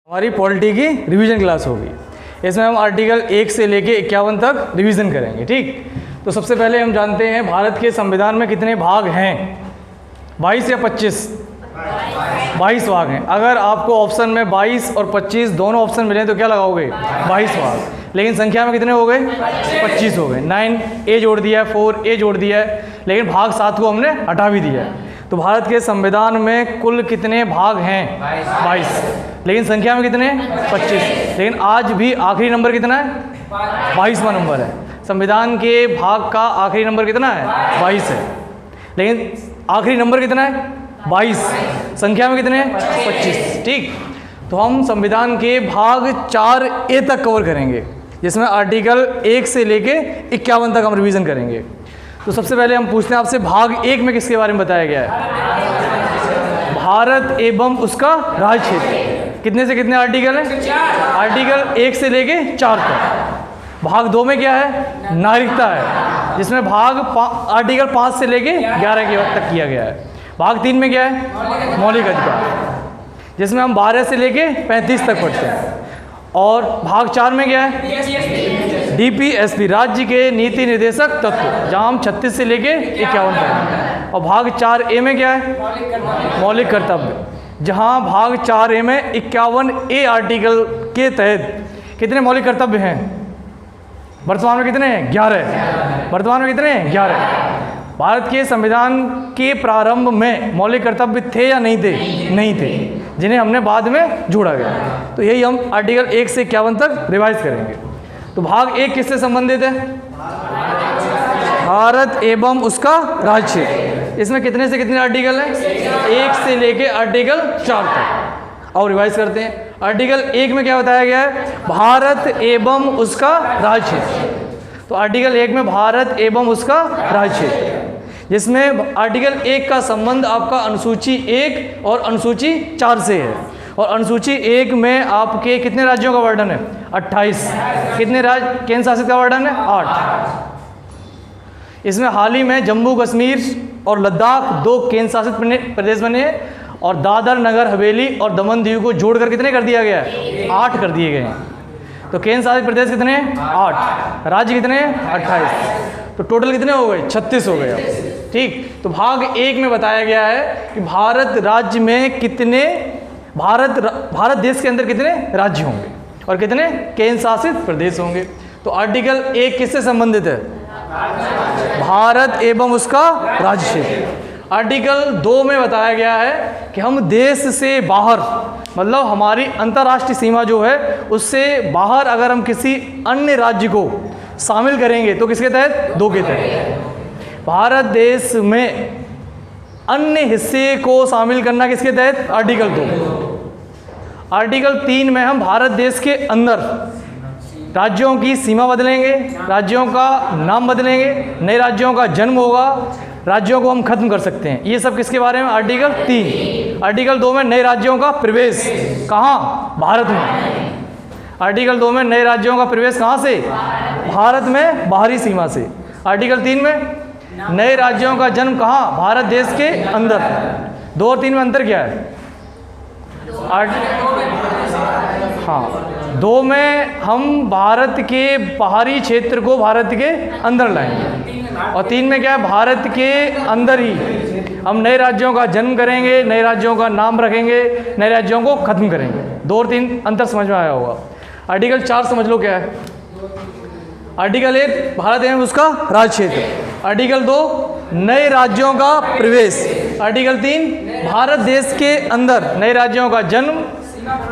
हमारी पॉलिटी की revision class होगी। इसमें हम आर्टिकल 1 से लेके 51 तक रिवीजन करेंगे। ठीक, तो सबसे पहले हम जानते हैं भारत के संविधान में कितने भाग हैं। 22 या 25? 22 भाग हैं। अगर आपको ऑप्शन में 22 और 25 दोनों ऑप्शन मिले तो क्या लगाओगे? 22 भाग। लेकिन संख्या में कितने हो गए? 25 हो गए। 9 जोड़ दिया है, 4 जोड़ दिया है, लेकिन भाग 7 को हमने हटा भी दिया है। तो भारत के संविधान में कुल कितने भाग हैं? 22। लेकिन संख्या में कितने? 25। लेकिन आज भी आखिरी नंबर कितना है? 22वां नंबर है। संविधान के भाग का आखिरी नंबर कितना है? 22 है। लेकिन आखिरी नंबर कितना है? 22। संख्या में कितने? 25। ठीक, तो हम संविधान के भाग 4A तक कवर करेंगे, जिसमें आर्टिकल 1 से लेके 51 तक हम रिवीजन करेंगे। तो सबसे पहले हम पूछते हैं आपसे, भाग 1 में किसके बारे में बताया गया है? भारत एवं उसका राज्य क्षेत्र। कितने से कितने आर्टिकल हैं? आर्टिकल 1 से लेके 4 तक। भाग 2 में क्या है? नागरिकता है, जिसमें आर्टिकल 5 से लेके 11 तक किया गया है। भाग 3 में क्या है? मौलिक अधिकार, जिसमें हम 12 से लेके 35 तक पढ़ते हैं। और भाग 4 में क्या है? DPSP, राज्य के नीति निर्देशक तत्व, जहाँ हम 36 से लेके 51 तक। और भाग 4A में क्या है? मौलिक कर्तव्य, जहाँ भाग 4A में 51A आर्टिकल के तहत कितने मौलिक कर्तव्य हैं? वर्तमान में कितने हैं? 11। वर्तमान में कितने हैं? 11। भारत के संविधान के प्रारंभ में मौलिक कर्तव्य थे या नहीं थे? नहीं थे, जिन्हें हमने बाद में जोड़ा गया। तो यही हम आर्टिकल 1 से 51 तक रिवाइज करेंगे। तो भाग 1 किससे संबंधित है? भारत एवं उसका राज्य क्षेत्र। इसमें कितने से कितने आर्टिकल हैं? 1 से लेके आर्टिकल 4 तक। और रिवाइज करते हैं। आर्टिकल 1 में क्या बताया गया है? भारत एवं उसका राज्य क्षेत्र। तो आर्टिकल 1 में भारत एवं उसका राज्य क्षेत्र, जिसमें आर्टिकल 1 का संबंध आपका अनुसूची 1 और अनुसूची 4 से है। और अनुसूची 1 में आपके कितने राज्यों का वर्णन है? 28। कितने राज्य केंद्र शासित का वर्णन है? 8। इसमें हाल ही में जम्मू कश्मीर और लद्दाख 2 केंद्र शासित प्रदेश बने हैं, और दादर नगर हवेली और दमन दीव को जोड़कर कितने कर दिया गया है? 8 कर दिए गए हैं। तो केंद्र शासित प्रदेश कितने हैं? 8। राज्य कितने हैं? 28। तो टोटल कितने हो गए? 36 हो गए। ठीक, तो भाग 1 में बताया गया है कि भारत राज्य में कितने भारत देश के अंदर कितने राज्य होंगे और कितने केंद्र शासित प्रदेश होंगे। तो आर्टिकल 1 किससे संबंधित है? भारत एवं उसका राज्य क्षेत्र। आर्टिकल 2 में बताया गया है कि हम देश से बाहर, मतलब हमारी अंतर्राष्ट्रीय सीमा जो है उससे बाहर अगर हम किसी अन्य राज्य को शामिल करेंगे तो किसके तहत? 2 के तहत। भारत देश में अन्य हिस्से को शामिल करना किसके तहत? आर्टिकल 2। आर्टिकल 3 में हम भारत देश के अंदर राज्यों की सीमा बदलेंगे, राज्यों का नाम बदलेंगे, नए राज्यों का जन्म होगा, राज्यों को हम खत्म कर सकते हैं। ये सब किसके बारे में? आर्टिकल 3। आर्टिकल 2 में नए राज्यों का प्रवेश कहाँ? भारत में। आर्टिकल 2 में नए राज्यों का प्रवेश कहाँ से? भारत में, बाहरी सीमा से। आर्टिकल 3 में नए राज्यों का जन्म कहाँ? भारत देश के अंदर। 2 और 3 में अंतर क्या है? हाँ, 2 में हम भारत के बाहरी क्षेत्र को भारत के अंदर लाएंगे, और 3 में क्या है? भारत के अंदर ही हम नए राज्यों का जन्म करेंगे, नए राज्यों का नाम रखेंगे, नए राज्यों को खत्म करेंगे। 2 और 3 अंतर समझ में आया होगा। आर्टिकल 4 समझ लो क्या है। आर्टिकल 1 भारत एवं उसका राज्य क्षेत्र। आर्टिकल 2 नए राज्यों का प्रवेश। आर्टिकल 3 भारत देश के अंदर नए राज्यों का जन्म,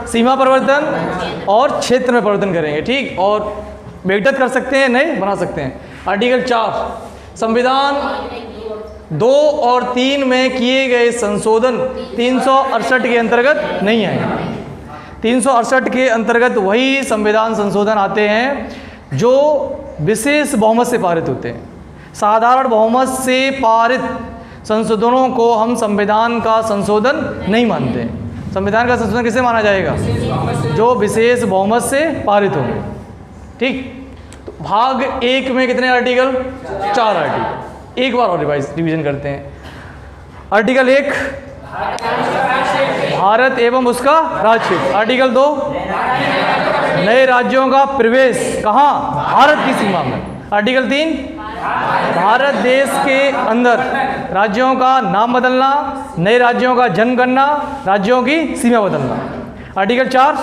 सीमा परिवर्तन और क्षेत्र में परिवर्तन करेंगे। ठीक, और व्यक्तिगत कर सकते हैं, नए बना सकते हैं। आर्टिकल 4 संविधान 2 और 3 में किए गए संशोधन 368 के अंतर्गत नहीं आए। 368 के अंतर्गत वही संविधान संशोधन आते हैं जो विशेष बहुमत से पारित होते हैं। साधारण बहुमत से पारित संशोधनों को हम संविधान का संशोधन नहीं मानते हैं। संविधान का संशोधन किसे माना जाएगा? जो विशेष बहुमत से पारित होंगे। ठीक, तो भाग 1 में कितने आर्टिकल? 4 आर्टिकल। एक बार और रिवीजन करते हैं। आर्टिकल 1 भारत एवं उसका राज्य क्षेत्र। आर्टिकल 2, नए राज्यों का प्रवेश कहाँ? भारत की सीमा में। आर्टिकल 3, भारत देश के अंदर राज्यों का नाम बदलना, नए राज्यों का जन्म करना, राज्यों की सीमा बदलना। आर्टिकल 4,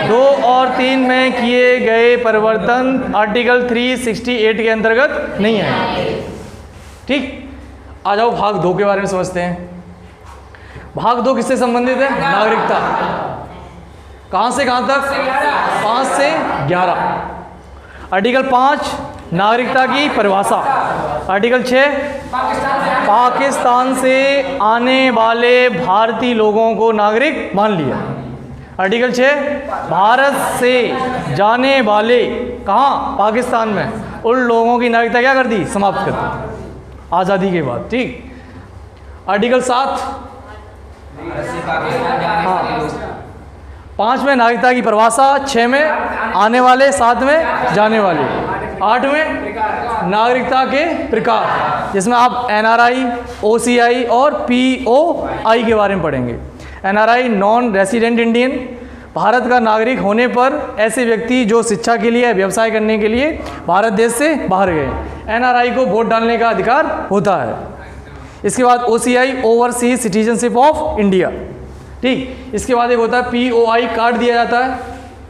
2 और 3 में किए गए परिवर्तन आर्टिकल 368 के अंतर्गत नहीं आए। ठीक, आ जाओ भाग 2 के बारे में समझते हैं। भाग 2 किससे संबंधित है? नागरिकता। कहाँ से कहाँ तक? 5 से 11। आर्टिकल 5, नागरिकता की परिभाषा। आर्टिकल 6, पाकिस्तान से आने वाले भारतीय लोगों को नागरिक मान लिया। आर्टिकल 6, भारत से जाने वाले कहाँ? पाकिस्तान में, उन लोगों की नागरिकता क्या कर दी? समाप्त कर दी आज़ादी के बाद। ठीक। आर्टिकल 7, हाँ, 5 में नागरिकता की परिभाषा, 6 में आने वाले, 7 में जाने वाले, 8 में नागरिकता के प्रकार, जिसमें आप NRI, OCI और POI के बारे में पढ़ेंगे। NRI non resident Indian, Bharat का नागरिक होने पर ऐसे व्यक्ति जो शिक्षा के लिए, व्यवसाय करने के लिए भारत देश से बाहर गए। NRI को वोट डालने का अधिकार होता है। इसके बाद OCI, overseas citizenship of India. ठीक। इसके बाद एक होता है POI, कार्ड दिया जाता है,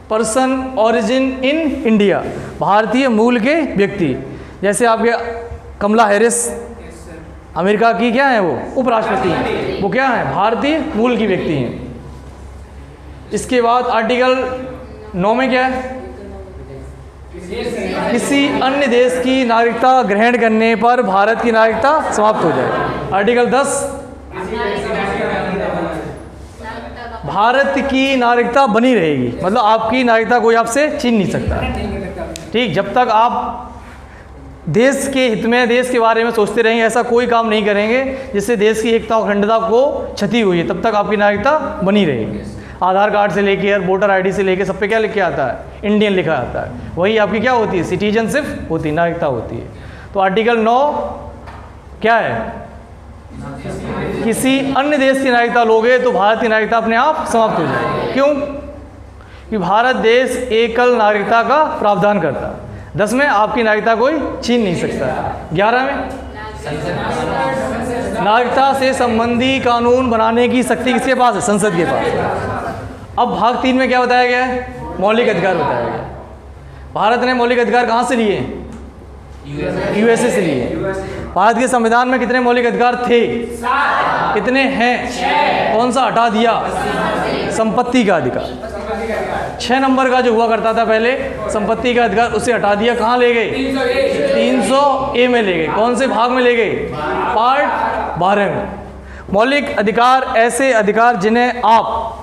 पर्सन ओरिजिन इन इंडिया, भारतीय मूल के व्यक्ति। जैसे आपके कमला हैरिस अमेरिका की क्या है, वो उपराष्ट्रपति हैं, वो क्या है? भारतीय मूल की व्यक्ति हैं। इसके बाद आर्टिकल 9 में क्या है? किसी अन्य देश की नागरिकता ग्रहण करने पर भारत की नागरिकता समाप्त हो जाए। आर्टिकल 10, भारत की नागरिकता बनी रहेगी, मतलब आपकी नागरिकता कोई आपसे छीन नहीं सकता। ठीक, जब तक आप देश के हित में, देश के बारे में सोचते रहेंगे, ऐसा कोई काम नहीं करेंगे जिससे देश की एकता और अखंडता को क्षति हुई है, तब तक आपकी नागरिकता बनी रहेगी। आधार कार्ड से लेकर, वोटर ID से लेकर, सब पे क्या लिख के आता है? इंडियन लिखा आता है। वही आपकी क्या होती है? सिटीजनशिप होती है, नागरिकता होती है। तो आर्टिकल 9 क्या है? किसी अन्य देश की नागरिकता लोगे तो भारत की नागरिकता अपने आप समाप्त हो जाएगी। क्यों? कि भारत देश एकल नागरिकता का प्रावधान करता है। 10 में आपकी नागरिकता कोई छीन नहीं सकता। 11 में नागरिकता से संबंधी कानून बनाने की शक्ति किसके पास है? संसद के पास। अब भाग 3 में क्या बताया गया है? मौलिक अधिकार बताया गया। भारत ने मौलिक अधिकार कहाँ से लिए? USA से लिए। भारत के संविधान में कितने मौलिक अधिकार थे? कितने हैं? कौन सा हटा दिया? संपत्ति का अधिकार। 6 नंबर का जो हुआ करता था पहले, संपत्ति का अधिकार, उसे हटा दिया। कहाँ ले गए? 300A में ले गए। कौन से भाग में ले गए? पार्ट 12 में। मौलिक अधिकार ऐसे अधिकार जिन्हें आप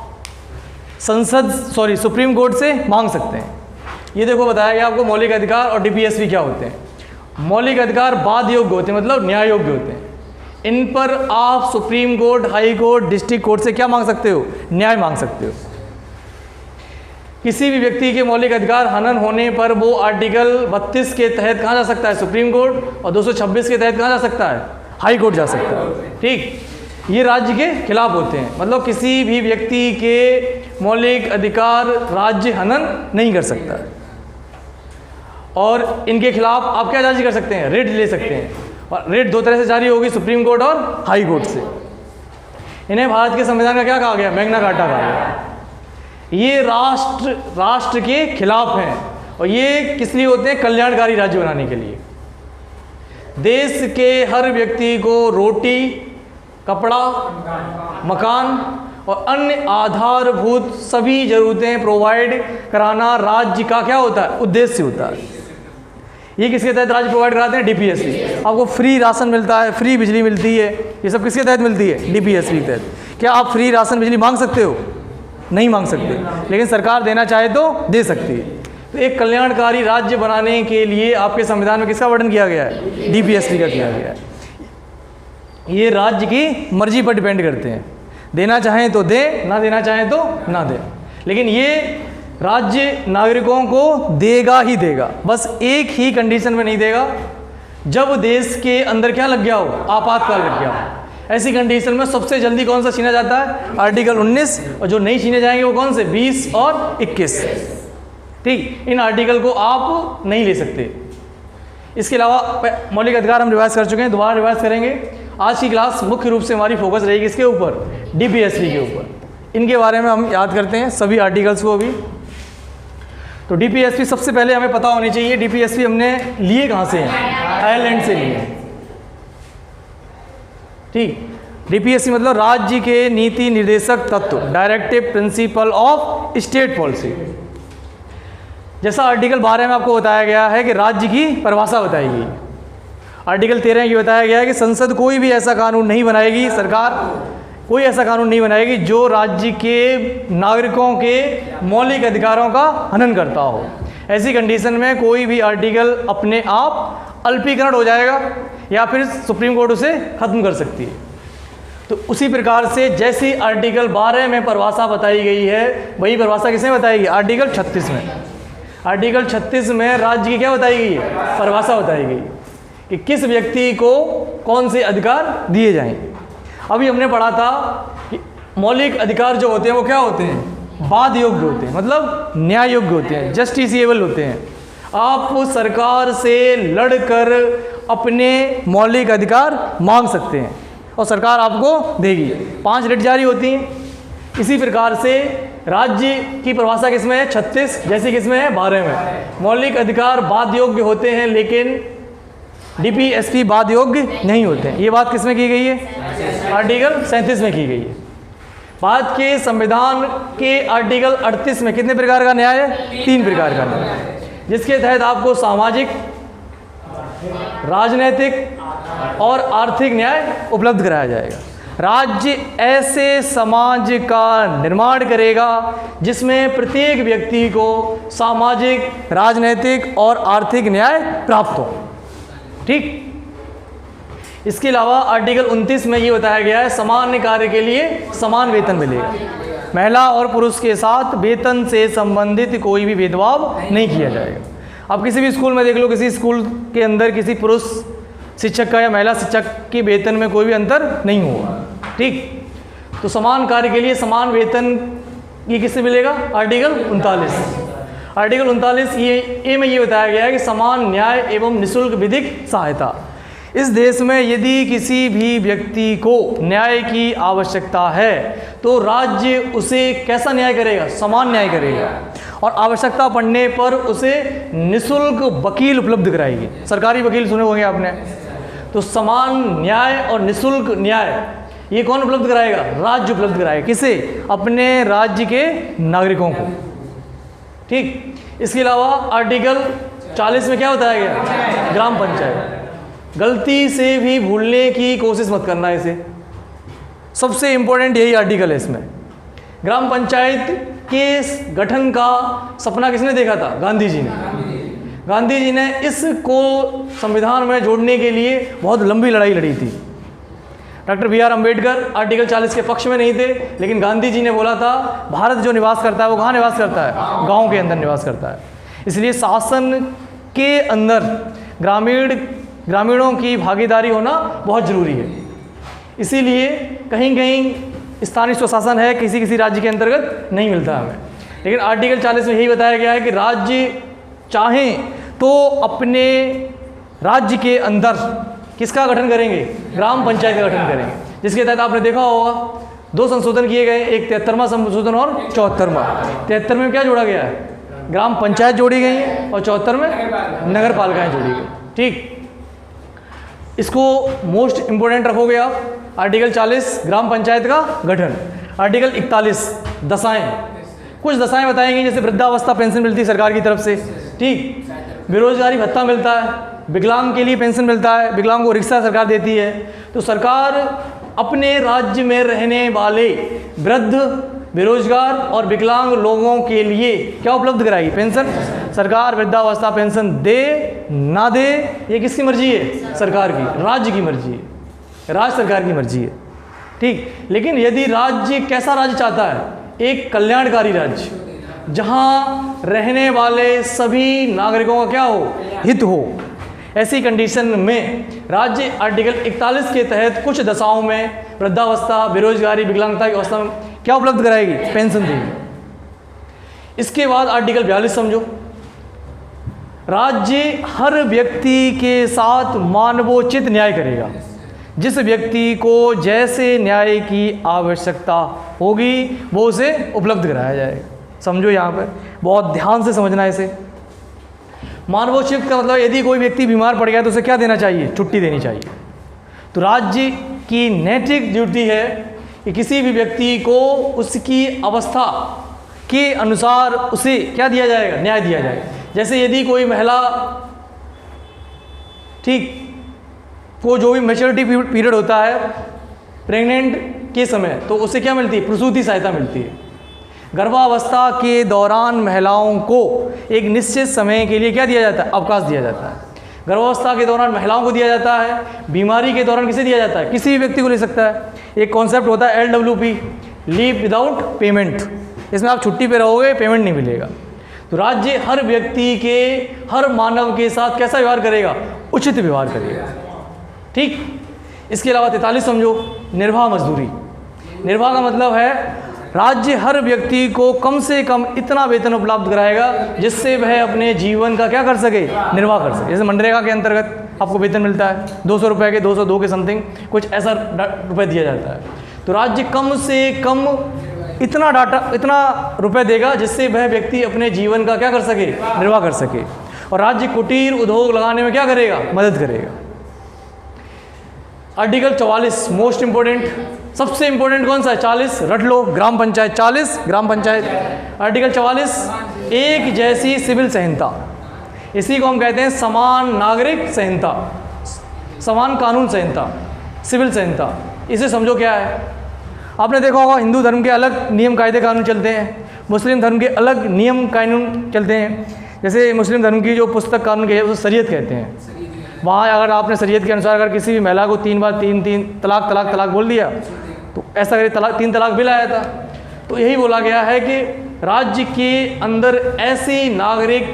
सुप्रीम कोर्ट से मांग सकते हैं। ये देखो बताया गया आपको मौलिक अधिकार और DPSP क्या होते हैं। मौलिक अधिकार बाध्य योग्य होते हैं, मतलब न्याय योग्य होते हैं। इन पर आप supreme court, high court, district court से क्या मांग सकते हो? न्याय मांग सकते हो। किसी भी व्यक्ति के मौलिक अधिकार हनन होने पर वो आर्टिकल 32 के तहत कहाँ जा सकता है? Supreme court. और 226 के तहत कहाँ जा सकता है? हाई कोर्ट जा सकता है। ठीक, ये राज्य के खिलाफ होते हैं, मतलब किसी भी व्यक्ति के मौलिक अधिकार राज्य हनन नहीं कर सकता। और इनके खिलाफ आप क्या जारी कर सकते हैं? रिट ले सकते हैं। और रिट 2 तरह से जारी होगी, सुप्रीम कोर्ट और हाई कोर्ट से। इन्हें भारत के संविधान का क्या कहा गया? मैग्ना कार्टा कहा गया। ये राष्ट्र के खिलाफ हैं और ये किस लिए होते हैं? कल्याणकारी राज्य बनाने के लिए। देश के हर व्यक्ति को रोटी, कपड़ा, मकान और अन्य आधारभूत सभी जरूरतें प्रोवाइड कराना राज्य का क्या होता है? उद्देश्य होता है। ये किसके तहत राज्य प्रोवाइड कराते हैं? DPSP। आपको फ्री राशन मिलता है, फ्री बिजली मिलती है, ये सब किसके तहत मिलती है? DPSP के तहत। क्या आप फ्री राशन बिजली मांग सकते हो? नहीं मांग सकते, लेकिन सरकार देना चाहे तो दे सकती है। तो एक कल्याणकारी राज्य बनाने के लिए आपके संविधान में किसका वर्णन किया गया है? DPSP का किया गया है। ये राज्य की मर्जी पर डिपेंड करते हैं, देना चाहें तो दें, ना देना चाहें तो ना दें, लेकिन ये राज्य नागरिकों को देगा ही देगा। बस एक ही कंडीशन में नहीं देगा, जब देश के अंदर क्या लग गया हो? आपातकाल लग गया हो। ऐसी कंडीशन में सबसे जल्दी कौन सा छीना जाता है? आर्टिकल 19, और जो नहीं छीने जाएंगे वो कौन से? 20 और 21। ठीक, इन आर्टिकल को आप नहीं ले सकते। इसके अलावा मौलिक अधिकार हम रिवाइज कर चुके हैं, दोबारा रिवाइज करेंगे। आज की क्लास मुख्य रूप से हमारी फोकस रहेगी इसके ऊपर, डीपीएसपी के ऊपर। इनके बारे में हम याद करते हैं सभी आर्टिकल्स को अभी। तो डीपीएसपी सबसे पहले हमें पता होनी चाहिए, डीपीएसपी हमने लिए कहाँ से हैं? आयरलैंड से लिए हैं। ठीक, डीपीएसपी मतलब राज्य के नीति निर्देशक तत्व, directive principle of state policy. जैसा आर्टिकल 12 में आपको बताया गया है कि राज्य की परिभाषा बताई गई। आर्टिकल 13 में ये बताया गया है कि संसद कोई भी ऐसा कानून नहीं बनाएगी, सरकार कोई ऐसा कानून नहीं बनाएगी जो राज्य के नागरिकों के मौलिक अधिकारों का हनन करता हो। ऐसी कंडीशन में कोई भी आर्टिकल अपने आप अल्पीकरण हो जाएगा या फिर सुप्रीम कोर्ट उसे खत्म कर सकती है। तो उसी प्रकार से जैसी आर्टिकल 12 में परिभाषा बताई गई है, वही परिभाषा किसमें बताई गई? आर्टिकल 36 में। आर्टिकल 36 में राज्य की क्या बताई गई है? परिभाषा बताई गई कि किस व्यक्ति को कौन से अधिकार दिए जाएं। अभी हमने पढ़ा था कि मौलिक अधिकार जो होते हैं वो क्या होते हैं? वाद योग्य होते हैं, मतलब न्याय योग्य होते हैं, जस्टिसिएबल होते हैं। आप सरकार से लड़कर अपने मौलिक अधिकार मांग सकते हैं और सरकार आपको देगी। 5 रिट जारी होती हैं। इसी प्रकार से राज्य की परिभाषा किसमें है? 36, जैसे किसमें है? 12 में। मौलिक अधिकार वाद योग्य होते हैं, लेकिन डीपीएसपी वाद योग्य नहीं होते हैं। ये बात किसमें की गई है? आर्टिकल 37 में की गई है। भारत के संविधान के आर्टिकल 38 में कितने प्रकार का न्याय है? 3 प्रकार का न्याय, जिसके तहत आपको सामाजिक, राजनैतिक और आर्थिक न्याय उपलब्ध कराया जाएगा। राज्य ऐसे समाज का निर्माण करेगा जिसमें प्रत्येक व्यक्ति को सामाजिक, राजनैतिक और आर्थिक न्याय प्राप्त हो। ठीक, इसके अलावा आर्टिकल 29 में ये बताया गया है समान कार्य के लिए समान वेतन मिलेगा। महिला और पुरुष के साथ वेतन से संबंधित कोई भी भेदभाव नहीं किया जाएगा। आप किसी भी स्कूल में देख लो, किसी स्कूल के अंदर किसी पुरुष शिक्षक का या महिला शिक्षक के वेतन में कोई भी अंतर नहीं होगा। ठीक, तो समान कार्य के लिए समान वेतन ये किससे मिलेगा? आर्टिकल 39। आर्टिकल 39 ए में ये बताया गया है कि समान न्याय एवं निःशुल्क विधिक सहायता। इस देश में यदि किसी भी व्यक्ति को न्याय की आवश्यकता है तो राज्य उसे कैसा न्याय करेगा? समान न्याय करेगा, और आवश्यकता पड़ने पर उसे निःशुल्क वकील उपलब्ध कराएगी। सरकारी वकील सुने होंगे आपने। तो समान न्याय और निःशुल्क न्याय ये कौन उपलब्ध कराएगा? राज्य उपलब्ध कराएगा। किसे? अपने राज्य के नागरिकों को। ठीक, इसके अलावा आर्टिकल 40 में क्या बताया गया? ग्राम पंचायत। गलती से भी भूलने की कोशिश मत करना इसे, सबसे इंपॉर्टेंट यही आर्टिकल है इसमें। ग्राम पंचायत के गठन का सपना किसने देखा था? गांधी जी ने। गांधी जी ने इसको संविधान में जोड़ने के लिए बहुत लंबी लड़ाई लड़ी थी। Doctor B R Ambedkar article 40 के पक्ष में नहीं थे, लेकिन गांधी जी ने बोला था भारत जो निवास करता है वो कहाँ निवास करता है? गाँव के अंदर निवास करता है। इसलिए शासन के अंदर ग्रामीणों की भागीदारी होना बहुत ज़रूरी है। इसीलिए कहीं कहीं स्थानीय स्वशासन है, किसी किसी राज्य के अंतर्गत नहीं मिलता हमें। लेकिन आर्टिकल 40 में यही बताया गया है कि राज्य चाहें तो अपने राज्य के अंदर किसका गठन करेंगे? ग्राम पंचायत का गठन करेंगे, जिसके तहत आपने देखा होगा 2 संशोधन किए गए, एक 73वां संशोधन और 74वां। 73 में क्या जोड़ा गया है? ग्राम पंचायत जोड़ी गई है, और 74 में नगर पालिकाएँ जोड़ी गई। ठीक, इसको मोस्ट इंपोर्टेंट रखोगे आप। आर्टिकल 40 ग्राम पंचायत का गठन। आर्टिकल 41 दशाएं, कुछ दशाएं बताएंगी, जैसे वृद्धावस्था पेंशन मिलती है सरकार की तरफ से। ठीक, बेरोजगारी भत्ता मिलता है, विकलांग के लिए पेंशन मिलता है, विकलांग को रिक्शा सरकार देती है। तो सरकार अपने राज्य में रहने वाले वृद्ध, बेरोजगार और विकलांग लोगों के लिए क्या उपलब्ध कराएगी? पेंशन। सरकार वृद्धावस्था पेंशन दे ना दे ये किसकी मर्जी है? सरकार की, राज्य की मर्जी है, राज्य सरकार की मर्जी है। ठीक, लेकिन यदि राज्य कैसा राज्य चाहता है? एक कल्याणकारी राज्य, जहां रहने वाले सभी नागरिकों का क्या हो? हित हो। ऐसी कंडीशन में राज्य आर्टिकल 41 के तहत कुछ दशाओं में वृद्धावस्था, बेरोजगारी, विकलांगता की अवस्था में क्या उपलब्ध कराएगी? पेंशन देगी। इसके बाद आर्टिकल 42 समझो, राज्य हर व्यक्ति के साथ मानवोचित न्याय करेगा। जिस व्यक्ति को जैसे न्याय की आवश्यकता होगी वो उसे उपलब्ध कराया जाएगा। समझो, यहाँ पर बहुत ध्यान से समझना है इसे। मानवोचित का मतलब यदि कोई व्यक्ति बीमार पड़ गया तो उसे क्या देना चाहिए? छुट्टी देनी चाहिए। तो राज्य की नैतिक ड्यूटी है कि किसी भी व्यक्ति को उसकी अवस्था के अनुसार उसे क्या दिया जाएगा? न्याय दिया जाएगा। जैसे यदि कोई महिला ठीक को जो भी मैच्योरिटी पीरियड होता है प्रेग्नेंट के समय, तो उसे क्या मिलती है? प्रसूति सहायता मिलती है। गर्भावस्था के दौरान महिलाओं को एक निश्चित समय के लिए क्या दिया जाता है? अवकाश दिया जाता है। गर्भावस्था के दौरान महिलाओं को दिया जाता है। बीमारी के दौरान किसे दिया जाता है? किसी भी व्यक्ति को ले सकता है। एक कॉन्सेप्ट होता है LWP, लीव विदाउट पेमेंट। इसमें आप छुट्टी पे रहोगे, पेमेंट नहीं मिलेगा। तो राज्य हर व्यक्ति के, हर मानव के साथ कैसा व्यवहार करेगा? उचित व्यवहार करेगा। ठीक। इसके अलावा 43 समझो, निर्वाह मजदूरी। निर्वाह का मतलब है राज्य हर व्यक्ति को कम से कम इतना वेतन उपलब्ध कराएगा जिससे वह अपने जीवन का क्या कर सके? निर्वाह कर सके। जैसे मनरेगा के अंतर्गत आपको वेतन मिलता है 200 रुपये के, 202 के समथिंग कुछ ऐसा रुपये दिया जाता है। तो राज्य कम से कम इतना रुपए देगा जिससे वह व्यक्ति अपने जीवन का क्या कर सके? निर्वाह कर सके। और राज्य कुटीर उद्योग लगाने में क्या करेगा? मदद करेगा। आर्टिकल 44 मोस्ट इंपोर्टेंट, सबसे इंपोर्टेंट कौन सा है? 40 रट लो, ग्राम पंचायत। 40 ग्राम पंचायत। आर्टिकल 44 एक जैसी सिविल संहिता, इसी को हम कहते हैं समान नागरिक संहिता, समान कानून संहिता, सिविल संहिता। इसे समझो क्या है। आपने देखा होगा हिंदू धर्म के अलग नियम कायदे कानून चलते हैं, मुस्लिम धर्म के अलग नियम कानून चलते हैं। जैसे मुस्लिम धर्म की जो पुस्तक कानून के उसे शरीयत कहते हैं। वहाँ अगर आपने शरीयत के अनुसार अगर किसी भी महिला को 3 बार 3 तलाक बोल दिया तो ऐसा करे 3 तलाक बिल आया था। तो यही बोला गया है कि राज्य के अंदर ऐसी नागरिक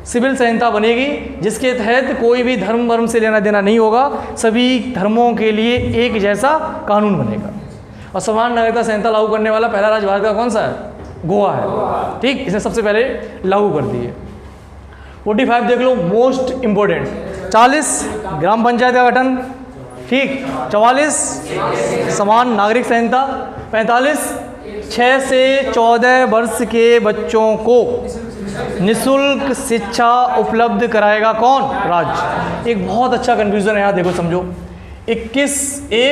सिविल संहिता बनेगी जिसके तहत कोई भी धर्म से लेना देना नहीं होगा, सभी धर्मों के लिए एक जैसा कानून बनेगा। और समान नागरिकता संहिता लागू करने वाला पहला राज्य भारत का कौन सा है? गोवा है। ठीक, इसने सबसे पहले लागू कर दी है। 45 देख लो, मोस्ट इंपोर्टेंट। 40 ग्राम पंचायत का गठन, ठीक। 44 समान नागरिक संहिता। 45 6 से 14 वर्ष के बच्चों को निःशुल्क शिक्षा उपलब्ध कराएगा कौन? राज्य। एक बहुत अच्छा कन्फ्यूजन है यहाँ, देखो समझो। 21A,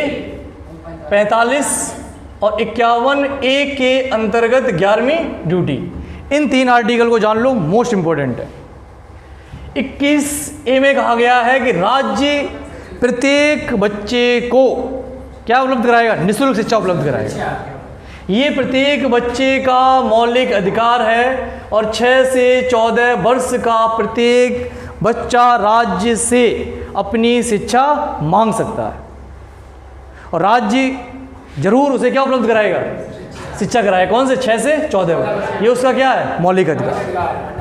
45 और 51A के अंतर्गत 11वीं ड्यूटी, इन 3 आर्टिकल को जान लो, मोस्ट इंपोर्टेंट है। 21A में कहा गया है कि राज्य प्रत्येक बच्चे को क्या उपलब्ध कराएगा? निःशुल्क शिक्षा उपलब्ध कराएगा। ये प्रत्येक बच्चे का मौलिक अधिकार है और 6 से 14 वर्ष का प्रत्येक बच्चा राज्य से अपनी शिक्षा मांग सकता है और राज्य जरूर उसे क्या उपलब्ध कराएगा? शिक्षा कराएगा। कौन से? 6 से 14 वर्ष। ये उसका क्या है? मौलिक अधिकार।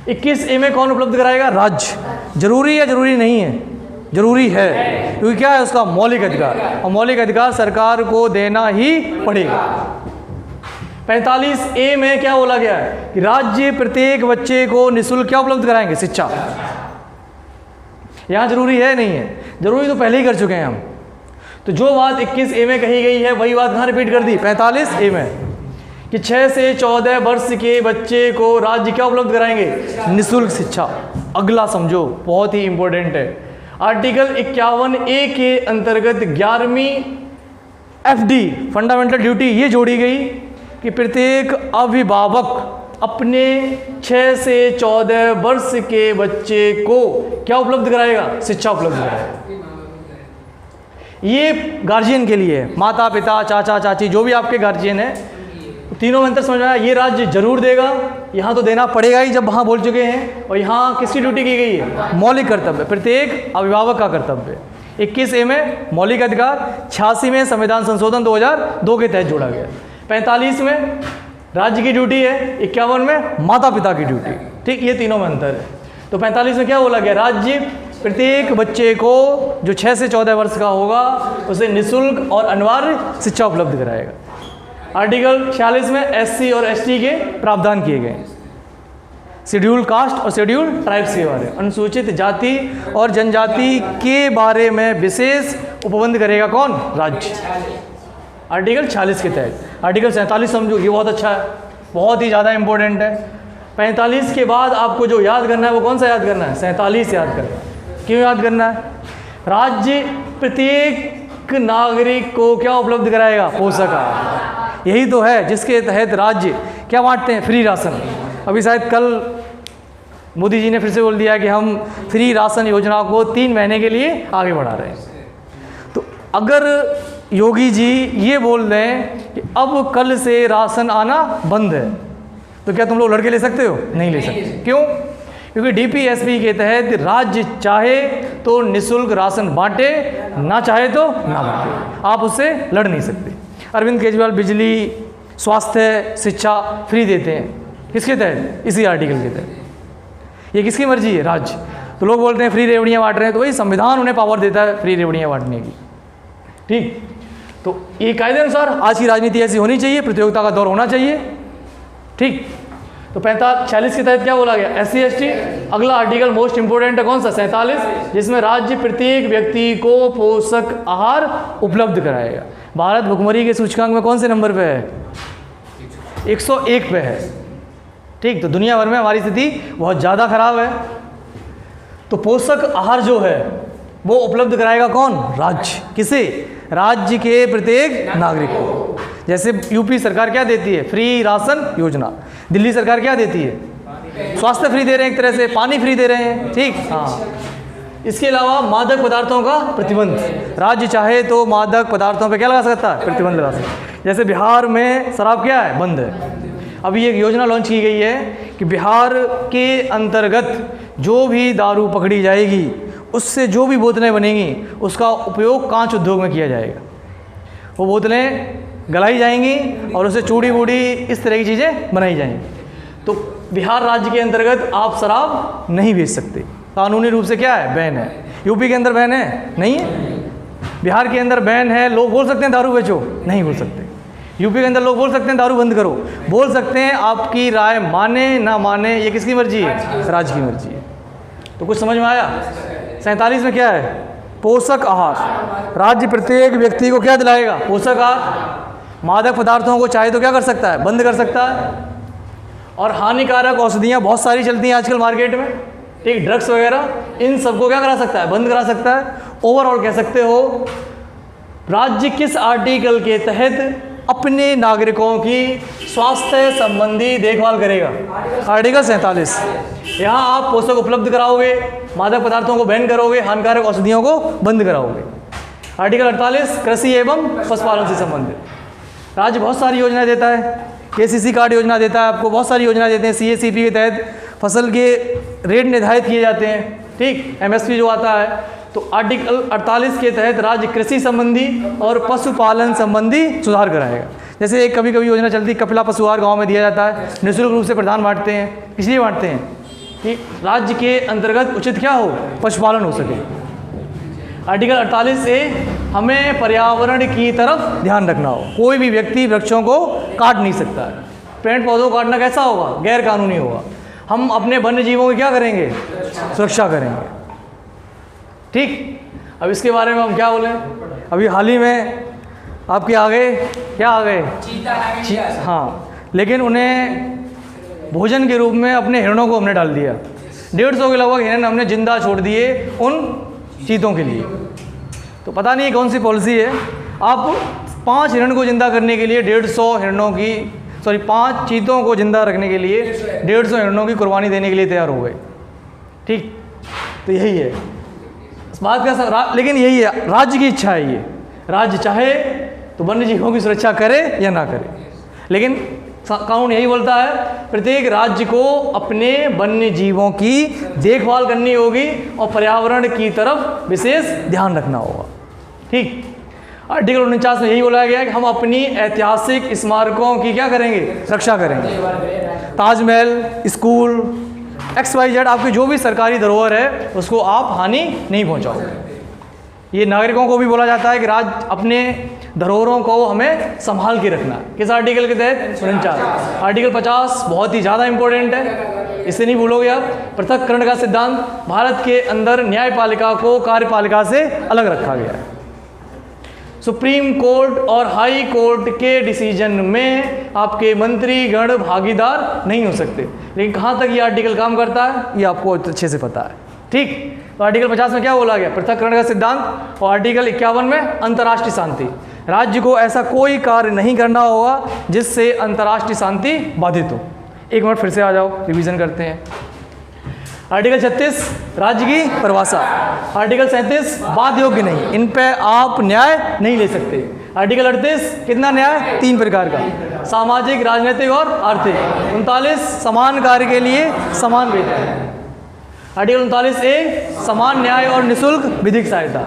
21A में कौन उपलब्ध कराएगा? राज्य। जरूरी या जरूरी नहीं है? जरूरी है, क्योंकि क्या है? उसका मौलिक अधिकार, और मौलिक अधिकार सरकार को देना ही पड़ेगा। 45A में क्या बोला गया है कि राज्य प्रत्येक बच्चे को निःशुल्क क्या उपलब्ध कराएंगे? शिक्षा। यहाँ जरूरी है नहीं है? जरूरी तो पहले ही कर चुके हैं हम। तो जो बात 21A में कही गई है वही बात कहाँ रिपीट कर दी? 45A में, कि 6 से 14 वर्ष के बच्चे को राज्य क्या उपलब्ध कराएंगे? निःशुल्क शिक्षा। अगला समझो, बहुत ही इंपॉर्टेंट है। आर्टिकल 51A के अंतर्गत 11वीं FD फंडामेंटल ड्यूटी ये जोड़ी गई कि प्रत्येक अभिभावक अपने 6 से 14 वर्ष के बच्चे को क्या उपलब्ध कराएगा? शिक्षा उपलब्ध कराएगा। ये गार्जियन के लिए है, माता पिता चाचा चाची जो भी आपके गार्जियन है, तीनों में अंतर समझ आया। ये राज्य जरूर देगा, यहाँ तो देना पड़ेगा ही जब वहाँ बोल चुके हैं। और यहाँ किसकी ड्यूटी की गई है? मौलिक कर्तव्य, प्रत्येक अभिभावक का कर्तव्य। 21A में मौलिक अधिकार, 86 में संविधान संशोधन 2002 के तहत जोड़ा गया, 45 में राज्य की ड्यूटी है, 51 में माता पिता की ड्यूटी। ठीक, ये तीनों में अंतर है। तो 45 में क्या बोला गया? राज्य प्रत्येक बच्चे को जो 6 से 14 वर्ष का होगा उसे निःशुल्क और अनिवार्य शिक्षा उपलब्ध कराएगा। आर्टिकल 46 में एससी और एसटी के प्रावधान किए गए, शेड्यूल कास्ट और शेड्यूल ट्राइब्स के बारे में, अनुसूचित जाति और जनजाति के बारे में विशेष उपबंध करेगा कौन? राज्य। आर्टिकल 46 के तहत। आर्टिकल 47 समझो, ये बहुत अच्छा है, बहुत ही ज़्यादा इंपॉर्टेंट है। 45 के बाद आपको जो याद करना है वो कौन सा याद करना है? 47 याद करना है। क्यों याद करना है? राज्य प्रत्येक नागरिक को क्या उपलब्ध कराएगा? पोषक आहार। यही तो है जिसके तहत राज्य क्या बांटते हैं? Free ration. अभी शायद कल मोदी जी ने फिर से बोल दिया कि हम फ्री राशन योजना को 3 महीने के लिए आगे बढ़ा रहे हैं। तो अगर योगी जी ये बोल दें कि अब कल से राशन आना बंद है, तो क्या तुम लोग लड़के ले सकते हो? नहीं ले सकते। क्यों? क्योंकि डीपीएसपी के तहत राज्य चाहे तो निःशुल्क राशन बांटे, ना चाहे तो ना बांटे, आप उससे लड़ नहीं सकते। अरविंद केजरीवाल बिजली, स्वास्थ्य, शिक्षा फ्री देते हैं, किसके तहत? इसी आर्टिकल के तहत। ये किसकी मर्जी है? राज्य। तो लोग बोलते हैं फ्री रेवड़ियाँ बांट रहे हैं, तो वही संविधान उन्हें पावर देता है फ्री रेवड़ियाँ बांटने की। ठीक, तो ये कायदे अनुसार आज की राजनीति ऐसी होनी चाहिए, प्रतियोगिता का दौर होना चाहिए। ठीक, तो 46 के तहत क्या बोला गया? SC ST. अगला आर्टिकल मोस्ट इंपोर्टेंट है, कौन सा? 47, जिसमें राज्य प्रत्येक व्यक्ति को पोषक आहार उपलब्ध कराएगा। भारत भुखमरी के सूचकांक में कौन से नंबर पे है? 101 पे है। ठीक, तो दुनिया भर में हमारी स्थिति बहुत ज़्यादा खराब है। तो पोषक आहार जो है वो उपलब्ध कराएगा कौन? राज्य। किसे? राज्य के प्रत्येक नागरिक को। जैसे यूपी सरकार क्या देती है? फ्री राशन योजना। दिल्ली सरकार क्या देती है? स्वास्थ्य फ्री दे रहे हैं, एक तरह से पानी फ्री दे रहे हैं। ठीक, हाँ। इसके अलावा मादक पदार्थों का प्रतिबंध, राज्य चाहे तो मादक पदार्थों पे क्या लगा सकता है? प्रतिबंध लगा सकता है। जैसे बिहार में शराब क्या है? बंद है। अभी एक योजना लॉन्च की गई है कि बिहार के अंतर्गत जो भी दारू पकड़ी जाएगी उससे जो भी बोतलें बनेंगी उसका उपयोग कांच उद्योग में किया जाएगा। वो बोतलें गलाई जाएंगी और उससे चूड़ी वूड़ी इस तरह की चीज़ें बनाई जाएंगी। तो बिहार राज्य के अंतर्गत आप शराब नहीं बेच सकते, कानूनी रूप से क्या है? बैन है। यूपी के अंदर बैन है? नहीं है। बिहार के अंदर बैन है। लोग बोल सकते हैं दारू बेचो? नहीं बोल सकते। यूपी के अंदर लोग बोल सकते हैं दारू बंद करो? बोल सकते हैं। आपकी राय माने ना माने ये किसकी मर्जी है? राज्य की मर्जी है। तो कुछ समझ में आया? 47 में क्या है? पोषक आहार। राज्य प्रत्येक व्यक्ति को क्या दिलाएगा? पोषक आहार। मादक पदार्थों को चाहे तो क्या कर सकता है? बंद कर सकता है। और हानिकारक औषधियाँ बहुत सारी चलती हैं आजकल मार्केट में, ठीक, ड्रग्स वगैरह, इन सबको क्या करा सकता है? बंद करा सकता है। ओवरऑल कह सकते हो राज्य किस आर्टिकल के तहत अपने नागरिकों की स्वास्थ्य संबंधी देखभाल करेगा? आर्टिकल 47। यहाँ आप पोषक उपलब्ध कराओगे, मादक पदार्थों को बैन करोगे, हानिकारक औषधियों को बंद कराओगे। आर्टिकल 48 कृषि एवं पशुपालन से संबंधित। राज्य बहुत सारी योजनाएं देता है, केसीसी कार्ड योजना देता है आपको, बहुत सारी योजनाएं देते हैं। सीएसीपी के तहत फसल के रेट निर्धारित किए जाते हैं, ठीक, एमएसपी जो आता है। तो आर्टिकल 48 के तहत राज्य कृषि संबंधी और पशुपालन संबंधी सुधार कराएगा। जैसे एक कभी कभी योजना चलती है, कपिला पशु आहार गाँव में दिया जाता है, निःशुल्क रूप से प्रदान बांटते हैं। इसलिए बांटते हैं कि राज्य के अंतर्गत उचित क्या हो? पशुपालन हो सके। आर्टिकल 48 से हमें पर्यावरण की तरफ ध्यान रखना हो। कोई भी व्यक्ति वृक्षों को काट नहीं सकता है। पेड़ पौधों को काटना कैसा होगा? गैर कानूनी होगा। हम अपने वन्य जीवों की क्या करेंगे? सुरक्षा करेंगे। ठीक, अब इसके बारे में हम क्या बोलें? अभी हाल ही में आपके आगे क्या आ गए? चीता। हाँ, लेकिन उन्हें भोजन के रूप में अपने हिरणों को हमने डाल दिया। 150 के लगभग हिरण हमने जिंदा छोड़ दिए उन चीतों के लिए। तो पता नहीं कौन सी पॉलिसी है। आप 5 हिरण को जिंदा करने के लिए 150 हिरणों की 5 चीतों को जिंदा रखने के लिए 150 हिरणों की कुर्बानी देने के लिए तैयार हो गए। ठीक, तो यही है इस बात का। लेकिन यही है, राज्य की इच्छा है। ये राज्य चाहे तो वन्य जीवों की सुरक्षा करे या ना करे, लेकिन कानून यही बोलता है प्रत्येक राज्य को अपने वन्य जीवों की देखभाल करनी होगी और पर्यावरण की तरफ विशेष ध्यान रखना होगा। ठीक, आर्टिकल 49 में यही बोला गया है कि हम अपनी ऐतिहासिक स्मारकों की क्या करेंगे? रक्षा करेंगे। ताजमहल, स्कूल, XYZ आपकी जो भी सरकारी धरोहर है उसको आप हानि नहीं पहुंचाओगे। ये नागरिकों को भी बोला जाता है कि राज्य अपने धरोहरों को हमें संभाल के रखना। किस आर्टिकल के तहत? 49। आर्टिकल 50 बहुत ही ज़्यादा इंपॉर्टेंट है, इसे नहीं भूलोगे आप। पृथक्करण का सिद्धांत, भारत के अंदर न्यायपालिका को कार्यपालिका से अलग रखा गया है। सुप्रीम कोर्ट और हाई कोर्ट के डिसीजन में आपके मंत्रीगण भागीदार नहीं हो सकते। लेकिन कहाँ तक ये आर्टिकल काम करता है ये आपको अच्छे से पता है, ठीक। तो आर्टिकल 50 में क्या बोला गया? पृथक्करण का सिद्धांत। और आर्टिकल 51 में अंतर्राष्ट्रीय शांति, राज्य को ऐसा कोई कार्य नहीं करना होगा जिससे अंतर्राष्ट्रीय शांति बाधित हो। एक मिनट फिर से आ जाओ, रिवीजन करते हैं। आर्टिकल 36 राज्य की परिभाषा। आर्टिकल 37 वाद योग्य नहीं, इन पे आप न्याय नहीं ले सकते। आर्टिकल 38 कितना न्याय? 3 प्रकार का, सामाजिक, राजनीतिक और आर्थिक। 39 समान कार्य के लिए समान वेतन। आर्टिकल 39A समान न्याय और निःशुल्क विधिक सहायता।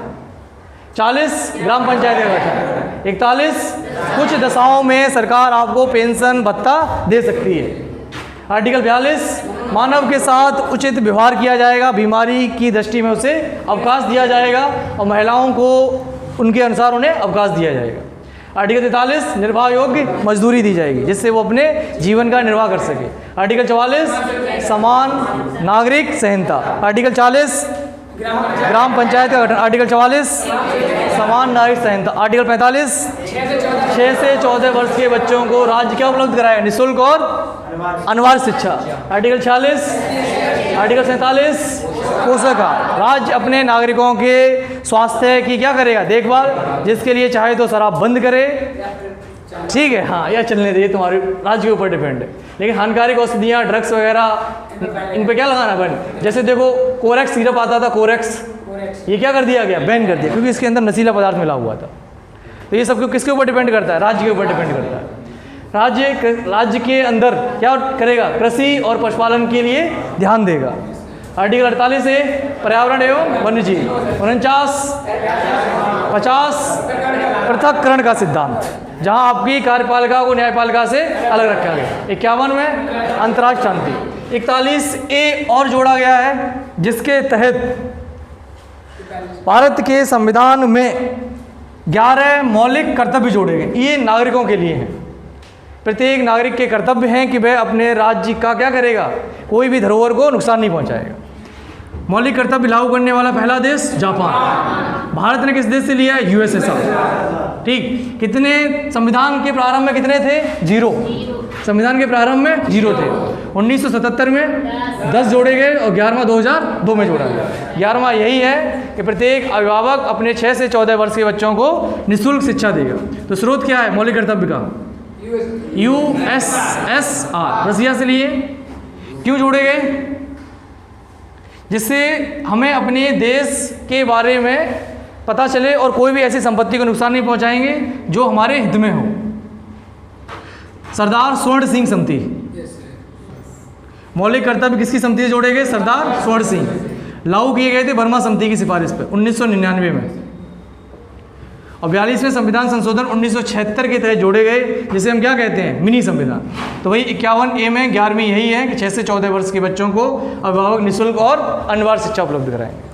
40 ग्राम पंचायत का गठन। 41 कुछ दशाओं में सरकार आपको पेंशन भत्ता दे सकती है। आर्टिकल 42 मानव के साथ उचित व्यवहार किया जाएगा, बीमारी की दृष्टि में उसे अवकाश दिया जाएगा और महिलाओं को उनके अनुसार उन्हें अवकाश दिया जाएगा। आर्टिकल 43 निर्वाह योग्य मजदूरी दी जाएगी जिससे वो अपने जीवन का निर्वाह कर सके। आर्टिकल 44 समान नागरिक संहिता। आर्टिकल 40 ग्राम पंचायत का गठन। आर्टिकल 44 समान नागरिक संहिता। आर्टिकल 45 6 से 14 वर्ष के बच्चों को राज्य क्या उपलब्ध कराएगा? निःशुल्क और अनिवार्य शिक्षा। आर्टिकल 46 आर्टिकल 47 पोषक आहार, राज्य अपने नागरिकों के स्वास्थ्य की क्या करेगा? देखभाल, जिसके लिए चाहे तो शराब बंद करे, ठीक है, हाँ, यह चलने दे, तुम्हारे राज्य के ऊपर डिपेंड है। लेकिन हानिकारक औषधियाँ, ड्रग्स वगैरह, इन पे क्या लगाना बंद। जैसे देखो कोरेक्स सिरप आता था, कोरेक्स, ये क्या कर दिया गया? बैन कर दिया, क्योंकि इसके अंदर नशीला पदार्थ मिला हुआ था। तो ये सब किसके ऊपर डिपेंड करता है? राज्य के ऊपर डिपेंड करता है। राज्य के अंदर क्या करेगा? कृषि और पशुपालन के लिए ध्यान देगा। आर्टिकल 48 है पर्यावरण एवं वन्यजीव। 50 पृथक्करण का सिद्धांत, जहां आपकी कार्यपालिका को न्यायपालिका से अलग रखा गया। 51 में अंतर्राष्ट्रीय शांति। 41A और जोड़ा गया है जिसके तहत भारत के संविधान में 11 मौलिक कर्तव्य जोड़े गए। ये नागरिकों के लिए हैं। प्रत्येक नागरिक के कर्तव्य हैं कि वह अपने राज्य का क्या करेगा? कोई भी धरोहर को नुकसान नहीं पहुंचाएगा। मौलिक कर्तव्य लागू करने वाला पहला देश जापान। भारत ने किस देश से लिया? USSR, ठीक। कितने संविधान के प्रारंभ में कितने थे? 0। संविधान के प्रारंभ में 0 थे। 1977 में 10 जोड़े गए और 11वां 2002 में जोड़ा गया। 11वां यही है कि प्रत्येक अभिभावक अपने 6 से 14 वर्ष के बच्चों को निःशुल्क शिक्षा देगा। तो स्रोत क्या है मौलिक कर्तव्य का? USSR, रसिया से लिए। क्यों जोड़े गए? जिससे हमें अपने देश के बारे में पता चले और कोई भी ऐसी संपत्ति को नुकसान नहीं पहुंचाएंगे जो हमारे हित में हो। सरदार स्वर्ण सिंह समिति, मौलिक कर्तव्य किसकी समिति से जोड़े गए? सरदार स्वर्ण सिंह। लागू किए गए थे बर्मा समिति की सिफारिश पर 1999 में। और 42वें संविधान संशोधन 1976 के तहत जोड़े गए, जिसे हम क्या कहते हैं? मिनी संविधान। तो वही 51A में 11वीं यही है कि 6 से 14 वर्ष के बच्चों को अभिभावक निःशुल्क और अनिवार्य शिक्षा उपलब्ध कराएंगे।